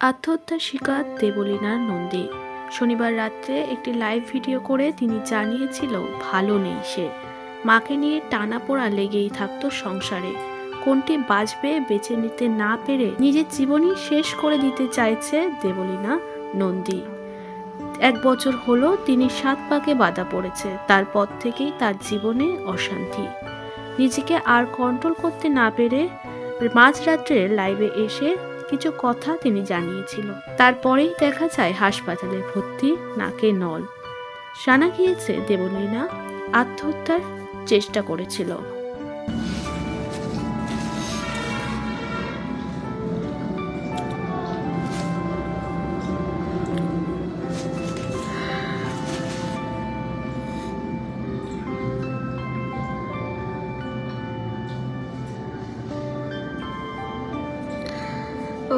আত্মহত্যার শিকার দেবলীনা নন্দী। শনিবার রাত্রে একটি লাইভ ভিডিও করে তিনি জানিয়েছিল ভালো নেই সে। মাকে নিয়ে টানাপোড়া লেগেই থাকতো সংসারে। কোনটি বাঁচবে বেছে নিতে না পেরে নিজের জীবনই শেষ করে দিতে চাইছে দেবলীনা নন্দী। 1 বছর হলো তিনি 7 পাকে বাধা পড়েছে। তারপর থেকেই তার জীবনে অশান্তি। নিজেকে আর কন্ট্রোল করতে না পেরে মাঝরাত্রে লাইভে এসে কিছু কথা তিনি জানিয়েছিল। তারপরেই দেখা যায় হাসপাতালে ভর্তি, নাকে নল। জানা গিয়েছে দেবলীনা আত্মহত্যার চেষ্টা করেছিল।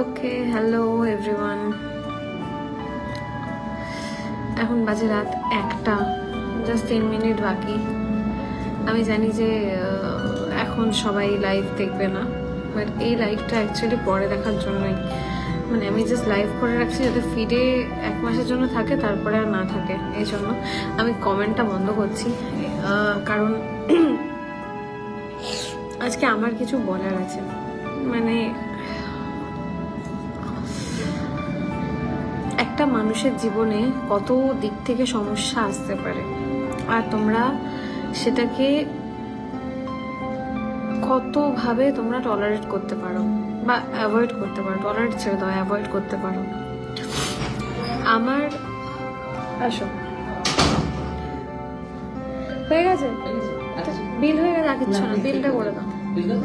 ওকে, হ্যালো এভরিওয়ান। এখন বাজে রাত 1টা, জাস্ট 3 মিনিট বাকি। আমি জানি যে এখন সবাই লাইভ দেখবে না, বাট এই লাইভটা অ্যাকচুয়ালি পরে দেখার জন্যই। মানে আমি জাস্ট লাইভ করে রাখছি যাতে ফিডে 1 মাসের জন্য থাকে, তারপরে আর না থাকে। এই জন্য আমি কমেন্টটা বন্ধ করছি, কারণ আজকে আমার কিছু বলার আছে। মানে একটা মানুষের জীবনে কত দিক থেকে সমস্যা আসতে পারে, আর তোমরা সেটাকে কতভাবে তোমরা টলারেট করতে পারো বা অ্যাভয়েড করতে পারো। টলারেট ছেড়ে দাও, অ্যাভয়েড করতে পারো। আমার আসো, হয়ে গেছে, বিল হয়ে গেছে, আর কিচ্ছু না, বিলটা করে দাও,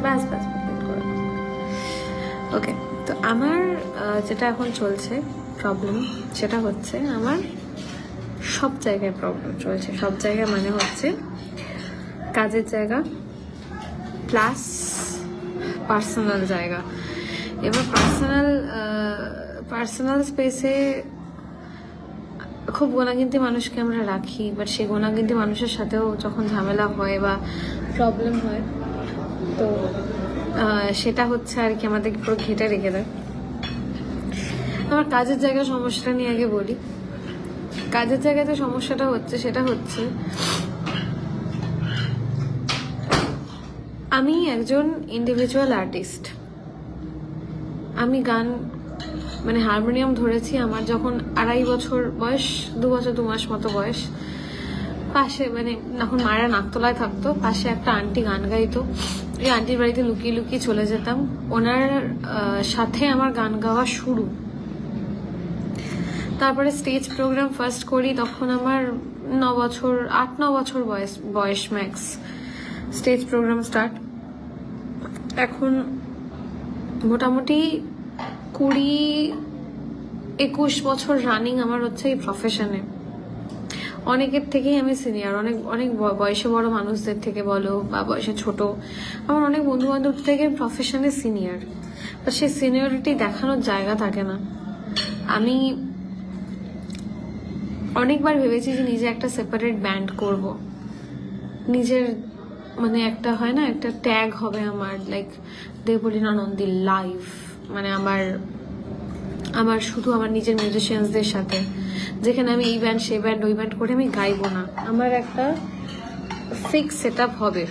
ব্যাস ব্যাস বিল করে দাও। ওকে, তো আমার যেটা এখন চলছে প্রবলেম, সেটা হচ্ছে আমার সব জায়গায় প্রবলেম চলছে। সব জায়গায় মানে হচ্ছে কাজের জায়গা প্লাস পার্সোনাল জায়গা। এবার পার্সোনাল স্পেসে খুব গোনাগিন্তি মানুষকে আমরা রাখি, বাট সেই গোনাগিন্তি মানুষের সাথেও যখন ঝামেলা হয় বা প্রবলেম হয়, তো সেটা হচ্ছে আর কি আমাদেরকে পুরো ঘেটে রেখে দেয়। আমার কাজের জায়গার সমস্যাটা নিয়ে আগে বলি। কাজের জায়গাতে সমস্যাটা হচ্ছে, সেটা হচ্ছে আমি একজন ইন্ডিভিজুয়াল আর্টিস্ট। আমি গান মানে হারমোনিয়াম ধরেছি আমার যখন 2.5 বছর বয়স, 2 বছর 2 মাস মতো বয়স। পাশে মানে যখন মায়েরা নাকতলায় থাকতো, পাশে একটা আন্টি গান গাইতো। ওই আন্টির বাড়িতে লুকিয়ে লুকিয়ে চলে যেতাম, ওনার সাথে আমার গান গাওয়া শুরু। তারপরে স্টেজ প্রোগ্রাম ফার্স্ট করি, তখন আমার 8-9 বছর বয়স ম্যাক্স। Stage programme start. এখন মোটামুটি 20-21 বছর রানিং আমার হচ্ছে এই প্রফেশনে। অনেকের থেকেই আমি সিনিয়র, অনেক অনেক বয়সে বড় মানুষদের থেকে বলো বা বয়সে ছোট, আমার অনেক বন্ধু বান্ধব থেকে প্রফেশনে সিনিয়র। বা সেই সিনিয়রিটি দেখানোর জায়গা থাকে না। আমি অনেকবার ভেবেছি যে নিজে একটা সেপারেট ব্যান্ড করব, নিজের মানে একটা হয় না, একটা ট্যাগ হবে আমার, লাইক দেবলীনা নন্দী লাইভ। মানে আমার শুধু আমার নিজের মিউজিশিয়ানসদের সাথে, যেখানে আমি এই ব্যান্ড সেই ব্যান্ড ওই ব্যান্ড করে আমি গাইবো না, আমার একটা ফিক্স সেট আপ হবে।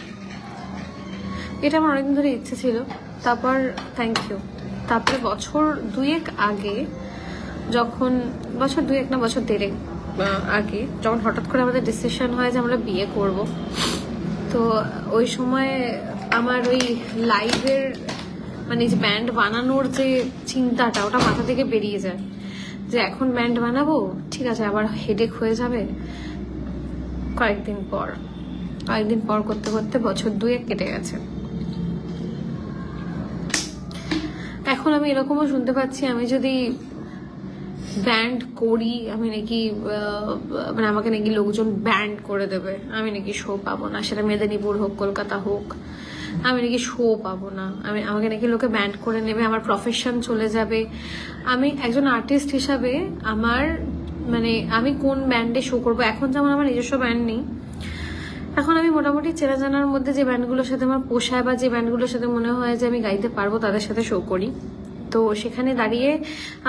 এটা আমার অনেকদিন ধরে ইচ্ছে ছিল। তারপর থ্যাংক ইউ, তারপরে বছর 2 আগে, যখন বছর 2 না বছর 1.5 আগে যখন হঠাৎ করে আমাদের ডিসিশন হয় যে আমরা বিয়ে করব, তো ওই সময় আমার ওই লাইভের মানে যে ব্যান্ড বানানোর যে চিন্তাটা, ওটা মাথা থেকে বেরিয়ে যায় যে এখন ব্যান্ড বানাবো, ঠিক আছে, আবার হেডেক হয়ে যাবে। কয়েকদিন পর করতে করতে বছর 2 কেটে গেছে। এখন আমি এরকমও শুনতে পাচ্ছি আমি যদি ব্যান্ড করি, আমি নাকি মানে আমাকে নাকি লোকজন ব্যান্ড করে দেবে, আমি নাকি শো পাবো না, সেটা মেদিনীপুর হোক কলকাতা হোক, আমি নাকি শো পাবো না, আমাকে নাকি লোকে ব্যান্ড করে নেবে, আমার প্রফেশন চলে যাবে। আমি একজন আর্টিস্ট হিসাবে আমার মানে আমি কোন ব্যান্ডে শো করবো? এখন যেমন আমার নিজস্ব ব্যান্ড নেই, এখন আমি মোটামুটি চেনা জানার মধ্যে যে ব্যান্ডগুলোর সাথে আমার পোষায় বা যে ব্যান্ডগুলোর সাথে মনে হয় যে আমি গাইতে পারবো, তাদের সাথে শো করি। তো সেখানে দাঁড়িয়ে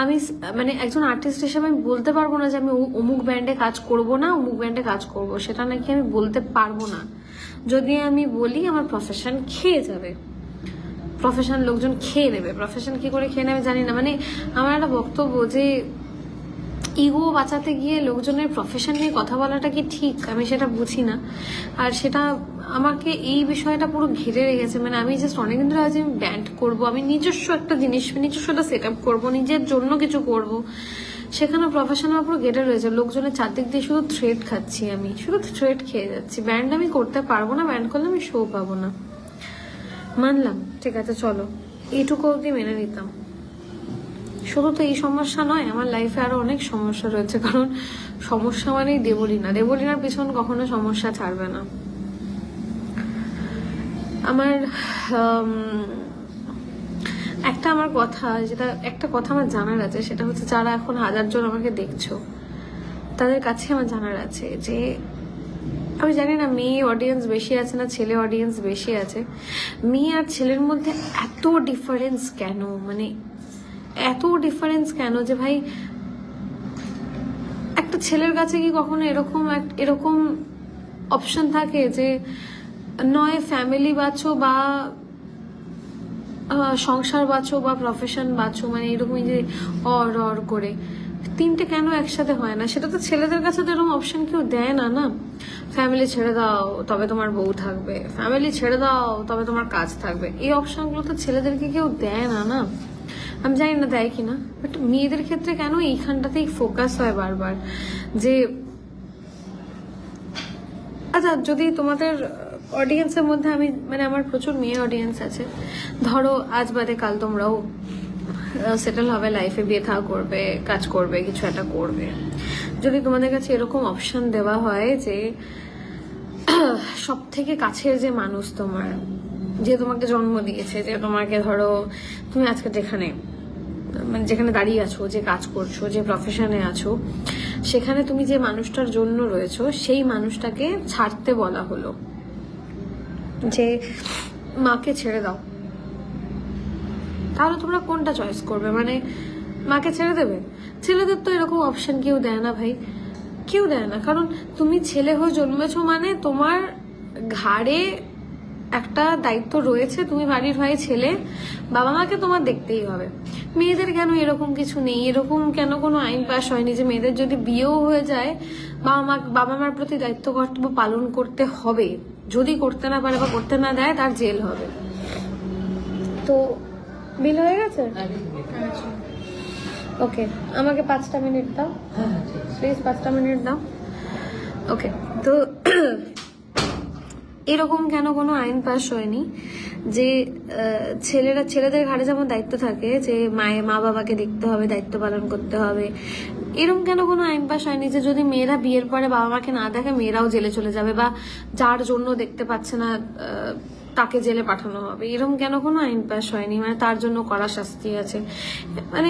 আমি মানে একজন আর্টিস্ট হিসেবে আমি বলতে পারবো না যে আমি অমুক ব্যান্ডে কাজ করব না, অমুক ব্যান্ডে কাজ করব, সেটা নাকি আমি বলতে পারবো না। যদি আমি বলি আমার প্রফেশন খেয়ে যাবে, প্রফেশন লোকজন খেয়ে নেবে। প্রফেশন কি করে খেয়ে নেবে জানি না, মানে আমার একটা বক্তব্য যে ইগো বাঁচাতে গিয়ে লোকজনের প্রফেশন নিয়ে কথা বলাটা কি ঠিক, আমি সেটা বুঝি না। আর সেটা আমাকে এই বিষয়টা পুরো ঘিরে রেখেছে। মানে আমি জাস্ট অনেকদিন ধরে আজ আমি ব্যান্ড করবো, আমি নিজস্ব একটা জিনিস, নিজস্ব একটা সেট আপ করবো, নিজের জন্য কিছু করব, সেখানে প্রফেশন আমার পুরো ঘেটে রয়েছে। লোকজনের চারদিক দিয়ে শুধু থ্রেড খাচ্ছি, আমি শুধু থ্রেড খেয়ে যাচ্ছি। ব্যান্ড আমি করতে পারবো না, ব্যান্ড করলে আমি শো পাবো না। মানলাম, ঠিক আছে চলো, এইটুকু অবধি মেনে নিতাম। শুধু তো এই সমস্যা নয়, আমার লাইফে আরো অনেক সমস্যা রয়েছে। কারণ সমস্যা মানেই দেবলীনা, দেবলীনার পিছন কখনো সমস্যা ছাড়বে না। আমার আমার কথা, যেটা একটা কথা আমার জানার আছে, সেটা হচ্ছে যারা এখন 1000 জন আমাকে দেখছো তাদের কাছে আমার জানার আছে যে আমি জানি না মেয়ে অডিয়েন্স বেশি আছে না ছেলে অডিয়েন্স বেশি আছে, মেয়ে আর ছেলের মধ্যে এত ডিফারেন্স কেন? মানে এত ডিফারেন্স কেন যে ভাই একটা ছেলের কাছে কি কখনো এরকম অপশন থাকে যে নয় ফ্যামিলি বাঁচো বা সংসার বাঁচো বা প্রফেশন বাঁচো, মানে এরকমই যে অর করে তিনটে কেন একসাথে হয় না? সেটা তো ছেলেদের কাছে তো এরকম অপশন কেউ দেয় না। না, ফ্যামিলি ছেড়ে দাও তবে তোমার বউ থাকবে, ফ্যামিলি ছেড়ে দাও তবে তোমার কাজ থাকবে, এই অপশনগুলো তো ছেলেদেরকে কেউ দেয় না। না, আমি জানি না দেয় কিনা, বাট মেয়েদের ক্ষেত্রে কেন এইখানটাতেই ফোকাস হয় বারবার যে আচ্ছা যদি তোমাদের অডিয়েন্সের মধ্যে আমি মানে আমার প্রচুর মেয়ে অডিয়েন্স আছে, ধরো আজ বাদে কাল তোমরাও সেটেল হবে লাইফে, বিয়ে থা করবে, কাজ করবে, কিছু একটা করবে, যদি তোমাদের কাছে এরকম অপশন দেওয়া হয় যে সব থেকে কাছের যে মানুষ তোমার, যে তোমাকে জন্ম দিয়েছে, যে তোমাকে ধরো তুমি আজকে যেখানে দাঁড়িয়ে আছো, যে কাজ করছো, যে প্রফেশনে আছো, সেখানে তুমি যে মানুষটার জন্য রয়েছো, সেই মানুষটাকে ছাড়তে বলা হলো যে মাকে ছেড়ে দাও, তাহলে তোমরা কোনটা চয়েস করবে? মানে মাকে ছেড়ে দেবে? ছেলেদের তো এরকম অপশন কেউ দেয় না ভাই, কেউ দেয় না। কারণ তুমি ছেলে হয়ে জন্মেছো মানে তোমার ঘাড়ে একটা দায়িত্ব রয়েছে, তুমি বাড়ির ভাই ছেলে, বাবা মাকে তোমার দেখতেই হবে। মেয়েদের কেন এরকম কিছু নেই? এরকম কেন কোনো আইন পাস হয়নি যে মেয়েদের যদি বিয়েও হয়ে যায় বাবা মার প্রতি দায়িত্ব কর্তব্য পালন করতে হবে, যদি করতে না পারে বা করতে না দেয় তার জেল হবে? তো বিল হয়ে গেছে, ওকে, আমাকে 5টা মিনিট দাও প্লিজ, 5টা মিনিট দাও। ওকে, তো এরকম কেন কোনো আইন পাস হয়নি যে ছেলেদের ঘাড়ে যেমন দায়িত্ব থাকে যে মা বাবাকে দেখতে হবে, দায়িত্ব পালন করতে হবে, এরকম কেন কোনো আইন পাস হয়নি যে যদি মেয়েরা বিয়ের পরে বাবা মাকে না দেখে মেয়েরাও জেলে চলে যাবে, বা যার জন্য দেখতে পাচ্ছে না তাকে জেলে পাঠানো হবে? এরকম কেন কোনো আইন পাস হয়নি? মানে তার জন্য কড়া শাস্তি আছে। মানে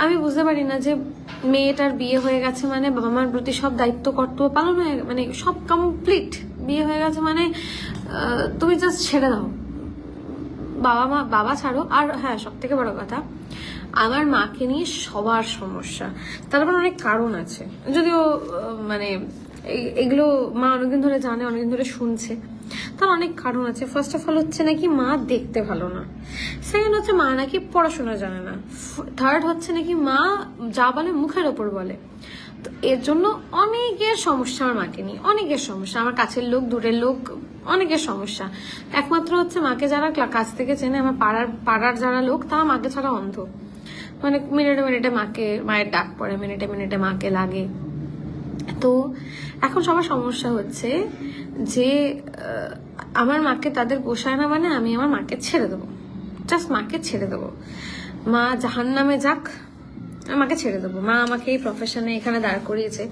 আমি বুঝতে পারি না যে মেয়েটার বিয়ে হয়ে গেছে মানে বাবা মার প্রতি সব দায়িত্ব কর্তব্য পালন হয়ে মানে সব কমপ্লিট, বিয়ে হয়ে গেছে মানে তুমি জাস্ট ছেড়ে দাও, বাবা ছাড়ো। আর হ্যাঁ, সব থেকে বড় কথা, আমার মাকে নিয়ে সবার সমস্যা, তারপর অনেক কারণ আছে, যদিও মানে এগুলো মা অনেকদিন ধরে জানে, অনেকদিন ধরে শুনছে, তার অনেক কারণ আছে। ফার্স্ট অফ অল হচ্ছে নাকি মা দেখতে ভালো না, সেকেন্ড হচ্ছে মা নাকি পড়াশোনা জানে না, থার্ড হচ্ছে নাকি মা যা বলে মুখের ওপর বলে। তো এর জন্য অনেকের সমস্যা আমার মাকে নিয়ে, অনেকের সমস্যা, আমার কাছের লোক, দূরের লোক, অনেকের সমস্যা। একমাত্র হচ্ছে মাকে যারা কাছ থেকে চেনে, আমার পাড়ার যারা লোক, তারা মাকে ছাড়া অন্ধ। মানে মিনিটে মিনিটে মায়ের ডাক পড়ে, মিনিটে মিনিটে মাকে লাগে। তো এখন সবার সমস্যা হচ্ছে যে আমার মাকে তাদের পোষায় না, মানে আমি আমার মাকে ছেড়ে দেবো, জাস্ট মাকে ছেড়ে দেবো, মা জাহান্নামে যাক, আমাকে ছেড়ে দেবো। মা আমাকে এই প্রফেশনে এখানে দাঁড় করিয়েছে।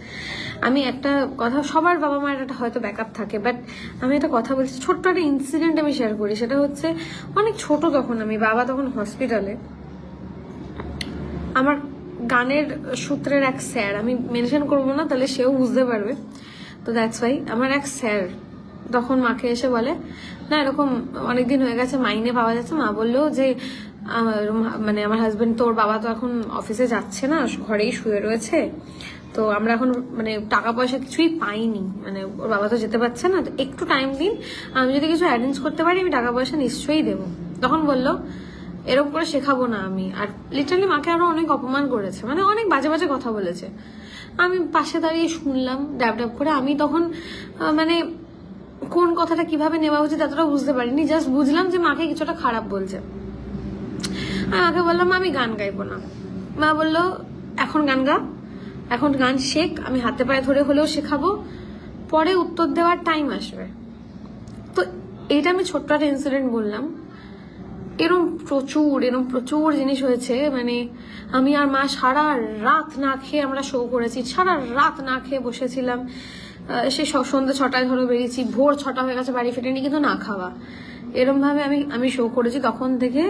আমি একটা কথা, সবার বাবা মায়ের একটা হয়তো ব্যাকআপ থাকে, বাট আমি একটা কথা বলছি, ছোট্ট একটা ইনসিডেন্ট আমি শেয়ার করি। সেটা হচ্ছে অনেক ছোট তখন আমি, বাবা তখন হসপিটালে, আমার গানের সূত্রের এক স্যার, আমি মেনশন করবো না তাহলে সেও বুঝতে পারবে, তো দ্যাটস ওয়াই, আমার এক স্যার তখন মাকে এসে বলে না এরকম অনেকদিন হয়ে গেছে, মাইনে পাওয়া যাচ্ছে, মা বললো যে মানে আমার হাজবেন্ড তো, ওর বাবা তো এখন অফিসে যাচ্ছে না, ঘরেই শুয়ে রয়েছে। তো আমরা এখন মানে টাকা পয়সা কিছুই পাইনি, মানে ওর বাবা তো যেতে পারছে না, তো একটু টাইম দিন, আমি যদি কিছু অ্যারেঞ্জ করতে পারি আমি টাকা পয়সা নিশ্চয়ই দেবো। তখন বললো এরকম করে শেখাবো না আমি। আর লিটারালি মাকে আরো অনেক অপমান করেছে, মানে অনেক বাজে বাজে কথা বলেছে। আমি পাশে দাঁড়িয়ে শুনলাম ড্যাব ড্যাব করে। আমি তখন মানে কোন কথাটা কিভাবে নেওয়া উচিত এতটা বুঝতে পারিনি, জাস্ট বুঝলাম যে মাকে কিছুটা খারাপ বলছে। আমি মাকে বললাম আমি গান গাইবো না। মা বললো এখন গান গা, এখন গান শেখ, আমি হাতে পায়ে ধরে হলেও শেখাবো, পরে উত্তর দেওয়ার টাইম আসবে। তো এইটা আমি ছোট্ট একটা ইনসিডেন্ট বললাম। এরম প্রচুর জিনিস হয়েছে। মানে আমি আর মা সারা রাত না খেয়ে আমরা শো করেছি, সারা রাত না খেয়ে বসেছিলাম। সে সন্ধ্যে 6টায় ধরো বেরিয়েছি, ভোর 6টা হয়ে গেছে, বাড়ি ফিরেনি, কিন্তু না খাওয়া। এরম ভাবে আমি শো করেছি। তখন থেকে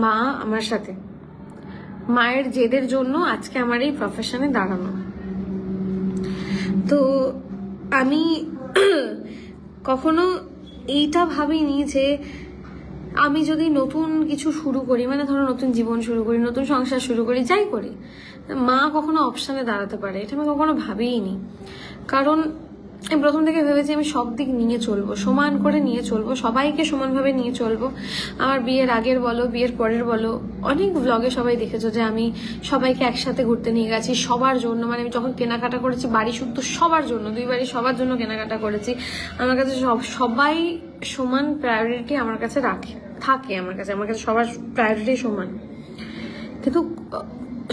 মা আমার সাথে, মায়ের জেদের জন্য আজকে আমার এই প্রফেশনে দাঁড়ানো। তো আমি কখনো এইটা ভাবিনি যে আমি যদি নতুন কিছু শুরু করি, মানে ধরো নতুন জীবন শুরু করি, নতুন সংসার শুরু করি, যাই করি, মা কখনো অপশানে দাঁড়াতে পারে, এটা আমি কখনো ভাবিইনি। কারণ আমি প্রথম থেকে ভেবেছি আমি সব দিক নিয়ে চলবো, সমান করে নিয়ে চলবো, সবাইকে সমানভাবে নিয়ে চলবো। আমার বিয়ের আগের বলো, বিয়ের পরের বলো, অনেক ব্লগে সবাই দেখেছো যে আমি সবাইকে একসাথে ঘুরতে নিয়ে গেছি সবার জন্য। মানে আমি যখন কেনাকাটা করেছি বাড়ি শুদ্ধ সবার জন্য, 2 বাড়ি সবার জন্য কেনাকাটা করেছি। আমার কাছে সবাই সমান প্রায়োরিটি আমার কাছে থাকে। আমার কাছে সবার প্রায়োরিটি সমান। কিন্তু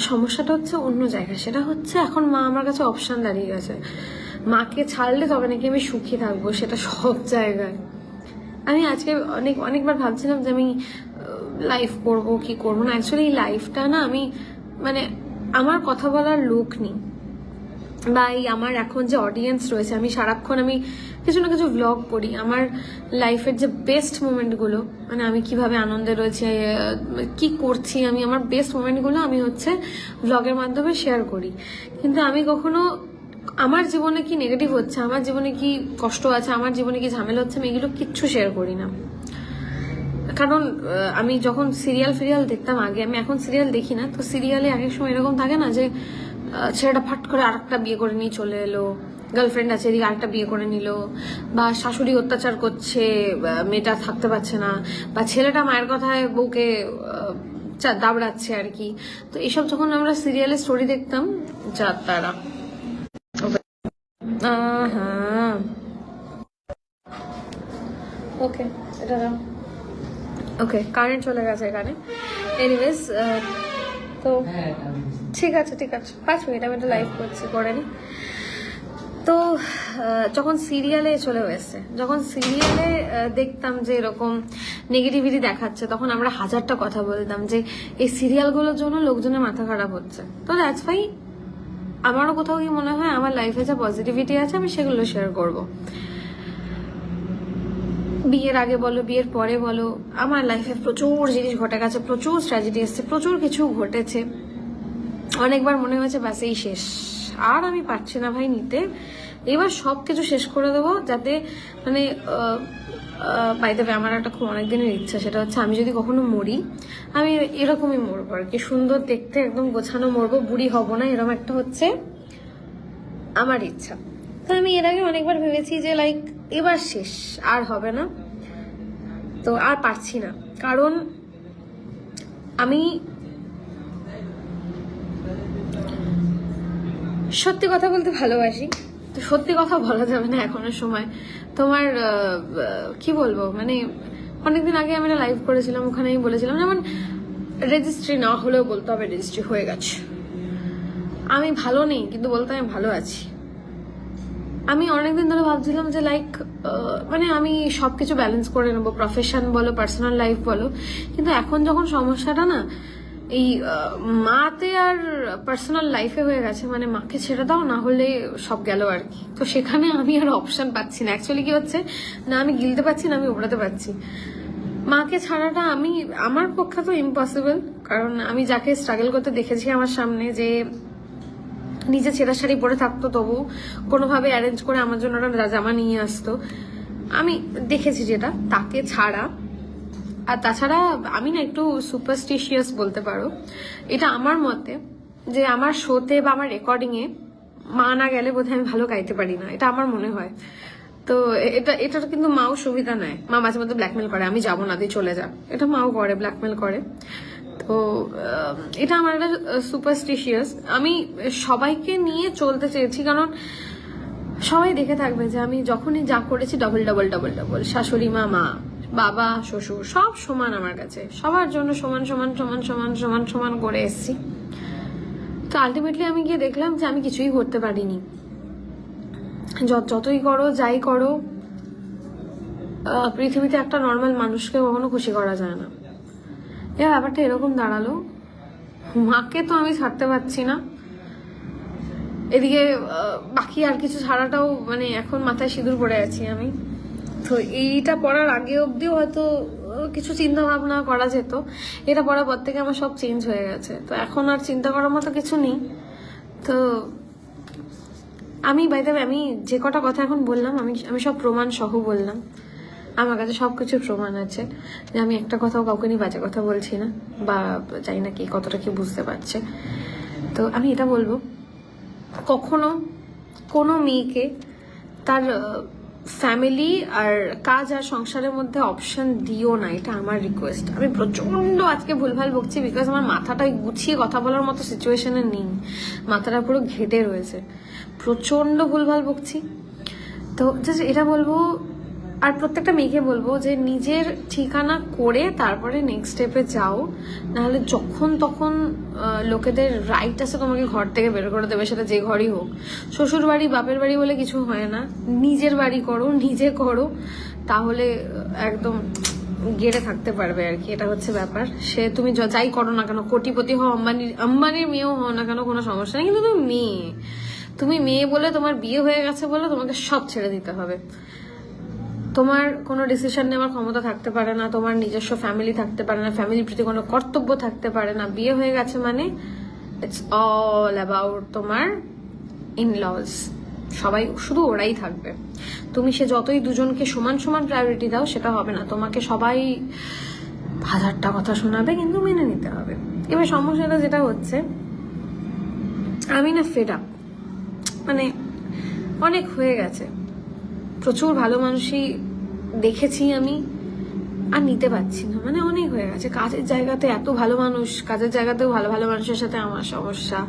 সমস্যাটা হচ্ছে অন্য জায়গায়। সেটা হচ্ছে এখন মা আমার কাছে অপশন দাঁড়িয়ে গেছে। মাকে ছাড়লে তবে নাকি আমি সুখী থাকবো, সেটা সব জায়গায়। আমি আজকে অনেকবার ভাবছিলাম যে আমি লাইফ করবো কি করবো না। অ্যাকচুয়ালি এই লাইফটা না, আমি মানে আমার কথা বলার লোক নেই, বা এই আমার এখন যে অডিয়েন্স রয়েছে, আমি সারাক্ষণ আমি কিছু না কিছু ভ্লগ করি। আমার লাইফের যে বেস্ট মোমেন্টগুলো, মানে আমি কিভাবে আনন্দে রয়েছি, কি করছি, আমি আমার বেস্ট মোমেন্টগুলো আমি হচ্ছে ভ্লগের মাধ্যমে শেয়ার করি। কিন্তু আমি কখনো আমার জীবনে কি নেগেটিভ হচ্ছে, আমার জীবনে কি কষ্ট আছে, আমার জীবনে কি ঝামেলা হচ্ছে, আমি এগুলো কিচ্ছু শেয়ার করি না। কারণ আমি যখন সিরিয়াল দেখতাম আগে, আমি এখন সিরিয়াল দেখি না, তো সিরিয়ালে এক এক সময় এরকম থাকে না যে ছেলেটা ফাট করে আরেকটা বিয়ে করে নিয়ে চলে এলো, গার্লফ্রেন্ড আছে এদিকে আরেকটা বিয়ে করে নিল, বা শাশুড়ি অত্যাচার করছে, মেয়েটা থাকতে পারছে না, বা ছেলেটা মায়ের কথায় বউকে দাবড়াচ্ছে আর কি। তো এসব যখন আমরা সিরিয়ালের স্টোরি দেখতাম, যা তারা হ্যাঁ ওকে, এটা ওকে, কারেন্ট চলে গেছে এখানে। এনিওয়েজ, তো ঠিক আছে 5 মিনিট আমি একটা লাইভ করছি, করে নি। তো যখন সিরিয়ালে চলে এসছে, যখন সিরিয়ালে দেখতাম যে এরকম নেগেটিভিটি দেখাচ্ছে, তখন আমরা হাজারটা কথা বলতাম যে এই সিরিয়ালগুলোর জন্য লোকজনের মাথা খারাপ হচ্ছে। তো দ্যাটস ওয়াই আমারও কোথাও কি মনে হয় আমার লাইফে যে পজিটিভিটি আছে আমি সেগুলো শেয়ার করব। বিয়ের আগে বলো, বিয়ের পরে বলো, আমার লাইফে প্রচুর জিনিস ঘটে গেছে, প্রচুর ট্র্যাজেডি এসছে, প্রচুর কিছু ঘটেছে। অনেকবার মনে হয়েছে ব্যাস এই শেষ, আর আমি পারছি না ভাই নিতে, এবার সবকিছু শেষ করে দেবো, যাতে মানে বাই দ্য ওয়ে আমার একটা খুব অনেকদিনের ইচ্ছা, সেটা হচ্ছে আমি যদি কখনো মরি, আমি এরকমই মরবো আর কি, সুন্দর দেখতে, একদম গোছানো মরবো, বুড়ি হব না, এরকম একটা হচ্ছে আমার ইচ্ছা। তো আমি এর আগে অনেকবার ভেবেছি যে লাইক এবার শেষ, আর হবে না, তো আর পারছি না। কারণ আমি সত্যি কথা বলতে ভালোবাসি, তো সত্যি কথা বলা যাবে না এখনের সময়। তোমার কি বলবো, মানে অনেকদিন আগে আমি একটা লাইভ করেছিলাম, ওখানে আমি বলেছিলাম যেমন রেজিস্ট্রি না হলেও বলতে হবে রেজিস্ট্রি হয়ে গেছে। আমি ভালো নেই, কিন্তু বলতে আমি ভালো আছি। আমি অনেকদিন ধরে ভাবছিলাম যে লাইক মানে আমি সবকিছু ব্যালেন্স করে নেবো, প্রফেশন বলো, পার্সোনাল লাইফ বলো, কিন্তু এখন যখন সমস্যাটা না এই মাতে আর পার্সোনাল লাইফে হয়ে গেছে, মানে মাকে ছেড়ে দাও না হলে সব গেল আর কি। তো সেখানে আমি আর অপশন পাচ্ছি না। অ্যাকচুয়ালি কি হচ্ছে না, আমি গিলতে পারছি না, আমি উবড়াতে পারছি। মাকে ছাড়াটা আমার পক্ষে তো ইম্পসিবল, কারণ আমি যাকে স্ট্রাগল করতে দেখেছি আমার সামনে, যে নিজে ছেঁড়া শাড়ি পরে থাকতো তবু কোনোভাবে অ্যারেঞ্জ করে আমার জন্য একটা জামা নিয়ে আসতো, আমি দেখেছি যেটা, তাকে ছাড়া আর তাছাড়া আমি না একটু সুপারস্টিশিয়াস বলতে পারো, এটা আমার মতে, যে আমার শোতে বা আমার রেকর্ডিং এ মা না গেলে বোধহয় আমি ভালো গাইতে পারি না, এটা আমার মনে হয়। তো এটার কিন্তু মাও সুবিধা নেয়, মা মাঝে মধ্যে ব্ল্যাকমেল করে আমি যাবো না, দিয়ে চলে যা, এটা মাও করে, ব্ল্যাকমেল করে। তো এটা আমার একটা সুপারস্টিশিয়াস, আমি সবাইকে নিয়ে চলতে চেয়েছি, কারণ সবাই দেখে থাকবে যে আমি যখনই যা করেছি ডবল ডবল ডবল ডবল, শাশুড়ি মা, মা, বাবা, শ্বশুর সব সমান আমার কাছে, সবার জন্য সমান সমান সমান সমান সমান সমান করে এসছি। তো আলটিমেটলি আমি গিয়ে দেখলাম যে আমি কিছুই করতে পারিনি। যতই করো যাই করো, পৃথিবীতে একটা নর্মাল মানুষকে কখনো খুশি করা যায় না। এ ব্যাপারটা এরকম দাঁড়ালো, মাকে তো আমি ছাড়তে পারছি না, এদিকে বাকি আর কিছু ছাড়াটাও মানে এখন মাথায় সিঁদুর পড়ে আছি আমি। তো এইটা পড়ার আগে অব্দিও হয়তো কিছু চিন্তা ভাবনা করা যেত, এটা পড়ার পর থেকে আমার সব চেঞ্জ হয়ে গেছে। তো এখন আর চিন্তা করার মতো কিছু নেই। তো আমি বাইরে আমি যে কটা কথা এখন বললাম, আমি সব প্রমাণ সহ বললাম, আমার কাছে সবকিছু প্রমাণ আছে যে আমি একটা কথাও কাউকে নিয়ে বাজে কথা বলছি না, বা জানি না কি কতটা কি বুঝতে পারছে। তো আমি এটা বলবো, কখনো কোনো মেয়েকে তার ফ্যামিলি আর কাজ আর সংসারের মধ্যে অপশন দিও না, এটা আমার রিকোয়েস্ট। আমি প্রচন্ড আজকে ভুলভাল বকছি, বিকজ আমার মাথাটা গুছিয়ে কথা বলার মতো সিচুয়েশনে নেই, মাথাটা পুরো ঘেটে রয়েছে, প্রচন্ড ভুলভাল বকছি। তো জাস্ট এটা বলবো, আর প্রত্যেকটা মেয়েকে বলবো যে নিজের ঠিকানা করে তারপরে নেক্সট স্টেপে যাও, নাহলে যখন তখন লোকেদের রাইট আছে তোমাকে ঘর থেকে বের করে দেবে, সেটা যে ঘরই হোক, শ্বশুর বাড়ি বাপের বাড়ি বলে কিছু হয় না, নিজের বাড়ি করো, নিজে করো, তাহলে একদম গেড়ে থাকতে পারবে আর কি, এটা হচ্ছে ব্যাপার। সে তুমি যাই করো না কেন, কোটিপতি হও, আম্বানির মেয়েও হও না কেন, কোনো সমস্যা নেই, কিন্তু তুমি মেয়ে বলে, তোমার বিয়ে হয়ে গেছে বলে তোমাকে সব ছেড়ে দিতে হবে। তোমার কোনো ডিসিশন নেওয়ার ক্ষমতা থাকতে পারে না, তোমার নিজস্ব ফ্যামিলি থাকতে পারে না, ফ্যামিলির প্রতি কোনো কর্তব্য থাকতে পারে না। বিয়ে হয়ে গেছে মানে ইটস অল অ্যাবাউট তোমার ইনলজ, সবাই শুধু ওরাই থাকবে। তুমি সে যতই দুজনকে সমান সমান প্রায়োরিটি দাও, সেটা হবে না, তোমাকে সবাই হাজারটা কথা শোনাবে, কিন্তু মেনে নিতে হবে। এবার সমস্যাটা যেটা হচ্ছে, আমি না ফেড আপ, মানে অনেক হয়ে গেছে, প্রচুর ভালো মানুষই দেখেছি আমি, আর নিতে পারছি না, মানে অনেক হয়ে গেছে। কাজের জায়গাতে এত ভালো মানুষ, কাজের জায়গাতেও ভালো ভালো মানুষের সাথে আমার সমস্যা,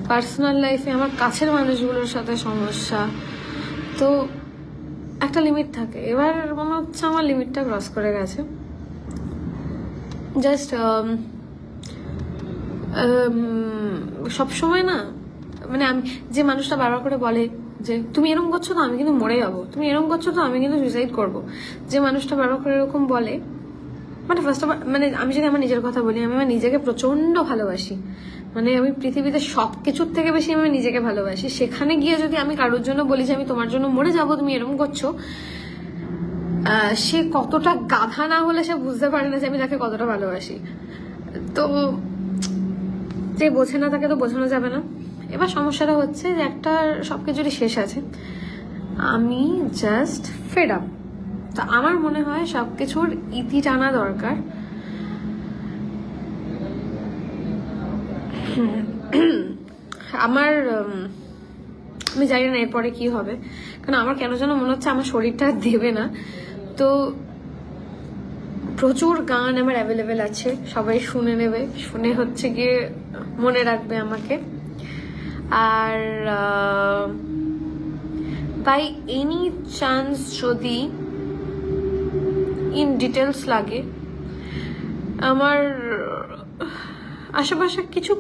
পার্সোনাল লাইফে আমার কাছের মানুষগুলোর সাথে সমস্যা। তো একটা লিমিট থাকে, এবার মনে হচ্ছে আমার লিমিটটা ক্রস করে গেছে। জাস্ট সবসময় না, মানে আমি যে মানুষটা বারবার করে বলে যে তুমি এরকম করছো তো আমি কিন্তু মরে যাবো, তুমি এরকম করছো তো আমি কিন্তু সুইসাইড করবো, যে মানুষটা বারবার করে এরকম বলে, মানে ফার্স্ট অফ মানে আমি যদি আমার নিজের কথা বলি, আমি আমার নিজেকে প্রচন্ড ভালোবাসি, মানে আমি পৃথিবীতে সবকিছুর থেকে বেশি আমি নিজেকে ভালোবাসি। সেখানে গিয়ে যদি আমি কারোর জন্য বলি যে আমি তোমার জন্য মরে যাবো, তুমি এরকম করছো, সে কতটা গাধা না হলে সে বুঝতে পারে না যে আমি তাকে কতটা ভালোবাসি। তো যে বোঝে না তাকে তো বোঝানো যাবে না। এবার সমস্যাটা হচ্ছে যে একটা সবকিছুরই শেষ আছে, আমি জাস্ট ফেড আপ। তা আমার মনে হয় সবকিছুর ইতি টানা দরকার। আমার আমি জানি না এরপরে কি হবে, কারণ আমার কেন যেন মনে হচ্ছে আমার শরীরটা দেবে না। তো প্রচুর গান আমার অ্যাভেলেবেল আছে, সবাই শুনে নেবে, শুনে হচ্ছে গিয়ে মনে রাখবে আমাকে। আর বাই এনি চান্স যদি ইন ডিটেলস লাগে, আমার আশেপাশে কিছু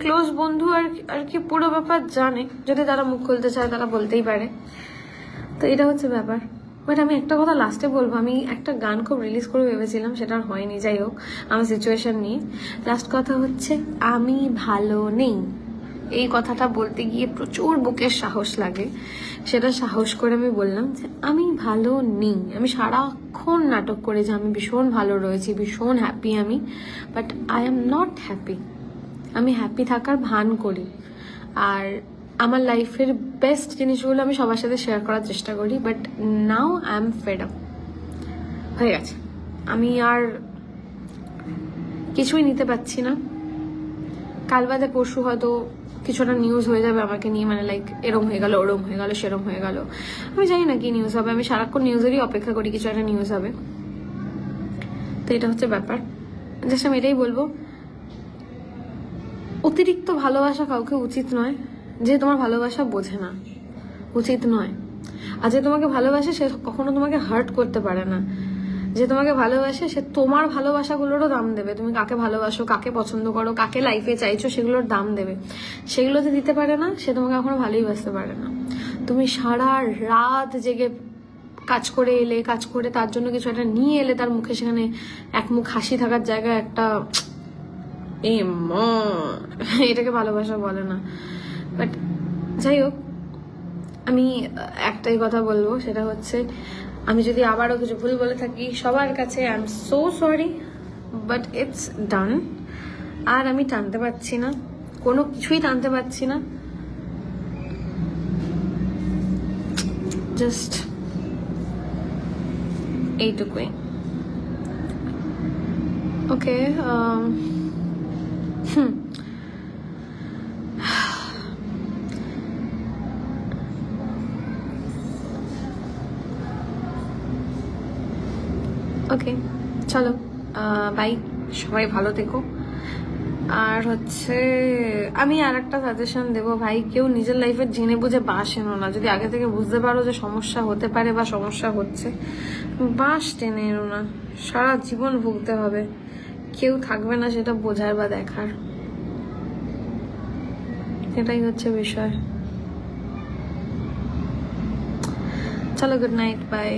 ক্লোজ বন্ধু আর কি পুরো ব্যাপার জানে, যদি তারা মুখ খুলতে চায় তারা বলতেই পারে। তো এটা হচ্ছে ব্যাপার। বাট আমি একটা কথা লাস্টে বলবো, আমি একটা গান খুব রিলিজ করে ভেবেছিলাম, সেটা আর হয়নি। যাই হোক, আমার সিচুয়েশন নিয়ে লাস্ট কথা হচ্ছে, আমি ভালো নেই। এই কথাটা বলতে গিয়ে প্রচুর বুকের সাহস লাগে, সেটা সাহস করে আমি বললাম যে আমি ভালো নেই। আমি সারাক্ষণ নাটক করে যে আমি ভীষণ ভালো রয়েছি, ভীষণ হ্যাপি আমি, but I am not happy. আমি হ্যাপি থাকার ভান করি, আর আমার লাইফের বেস্ট জিনিসগুলো আমি সবার সাথে শেয়ার করার চেষ্টা করি। But now I am fed up, হয়ে গেছে। আমি আর কিছুই নিতে পারছি না। কাল বাদে পরশু হয়তো কিছুটা নিউজ হয়ে যাবে আমাকে নিয়ে, মানে লাইক এরম হয়ে গেল, ওরম হয়ে গেল, সেরম হয়ে গেল। আমি জানি না কি নিউজ হবে, আমি সারাক্ষণ নিউজেরই অপেক্ষা করি কিছু একটা নিউজ হবে। তো এটা হচ্ছে ব্যাপার। জাস্ট আমি এটাই বলবো, অতিরিক্ত ভালোবাসা কাউকে উচিত নয়। যে তোমার ভালোবাসা বোঝে না, উচিত নয়। আর যে তোমাকে ভালোবাসে সে কখনো তোমাকে হার্ট করতে পারে না। যে তোমাকে ভালোবাসে সে তোমার ভালোবাসাগুলোরও দাম দেবে। তুমি কাকে ভালোবাসো, কাকে পছন্দ করো, কাকে লাইফে চাইছো, সেগুলোর দাম দেবে। সেগুলো যে দিতে পারে না, সে তোমাকে কখনো ভালোই বাসতে পারে না। তুমি সারা রাত জেগে কাজ করে এলে, কাজ করে তার জন্য কিছু একটা নিয়ে এলে, তার মুখে সেখানে এক মুখ হাসি থাকার জায়গায় একটা এটাকে ভালোবাসা বলে না। বাট যাই হোক, আমি একটাই কথা বলবো, সেটা হচ্ছে আমি যদি আবারও কিছু ভুল বলে থাকি সবার কাছে I am so sorry, but it's done. আর আমি টানতে পারছি না, কোনো কিছুই টানতে পারছি না। জাস্ট এইটুকুই। ওকে, ওকে চলো, বাই, সবাই ভালো থেকো। আর হচ্ছে আমি আর একটা সাজেশন দেবো, ভাই, কেউ নিজের লাইফে জেনে বুঝে বাস এনো না। যদি আগে থেকে বুঝতে পারো যে সমস্যা হতে পারে বা সমস্যা হচ্ছে, বাস টেনে এনো না। সারা জীবন ভুগতে হবে, কেউ থাকবে না সেটা বোঝার বা দেখার। এটাই হচ্ছে বিষয়। চলো, গুড নাইট, বাই।